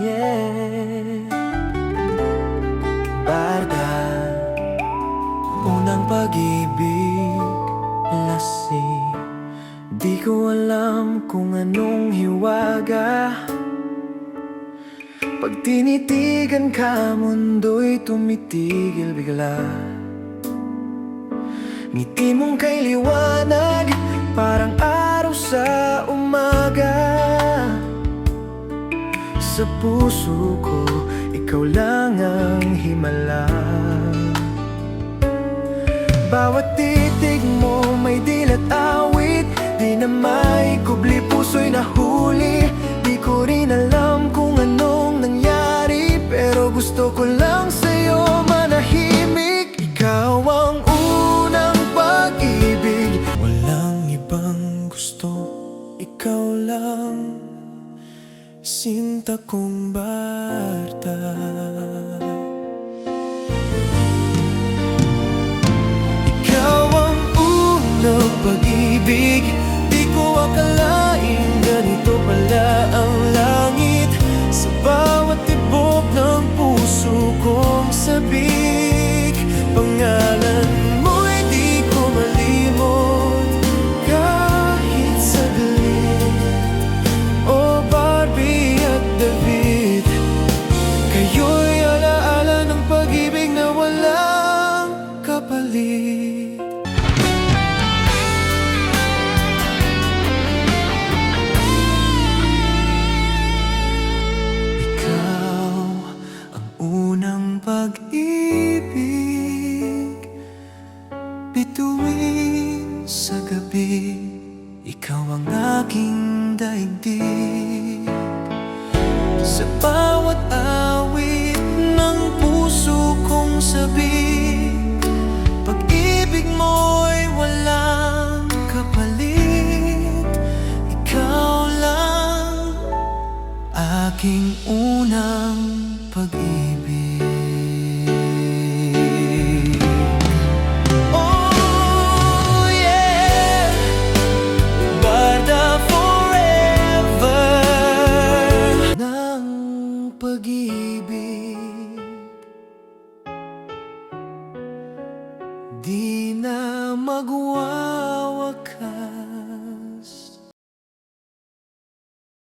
yeah. Barda, unang pag-ibig, lasing. Di ko alam kung anong hiwaga. Pag tinitigan ka, mundo'y tumitigil bigla. Ngiti mong kay liwanag, parang araw sa umaga. Sa puso ko, ikaw lang ang himala. Bawat titig mo may dilat awit, di na maikubli, puso'y nahuli. Di ko rin alam kung anong nangyari, pero gusto ko lang sa'yo manahimik. Ikaw ang unang pag-ibig, walang ibang gusto, ikaw lang, sinta kong Barda. Ikaw ang unang pag-ibig, di ko akalain ganito pala ang langit. Sa bawat tibok ng puso kong sabik, pangalan mo'y di ko malimot kahit saglit. O Barbie at David, kayo'y alaala ng pag-ibig na walang kapalit. Unang pag-ibig, bituin sa gabi, ikaw ang aking daigdig. Sa bawat awit ng puso kong sabik, pag-ibig mo'y walang kapalit. Ikaw lang, aking unang pag-ibig. Oh yeah, Barda forever. Ng pag-ibig, di na magwakas.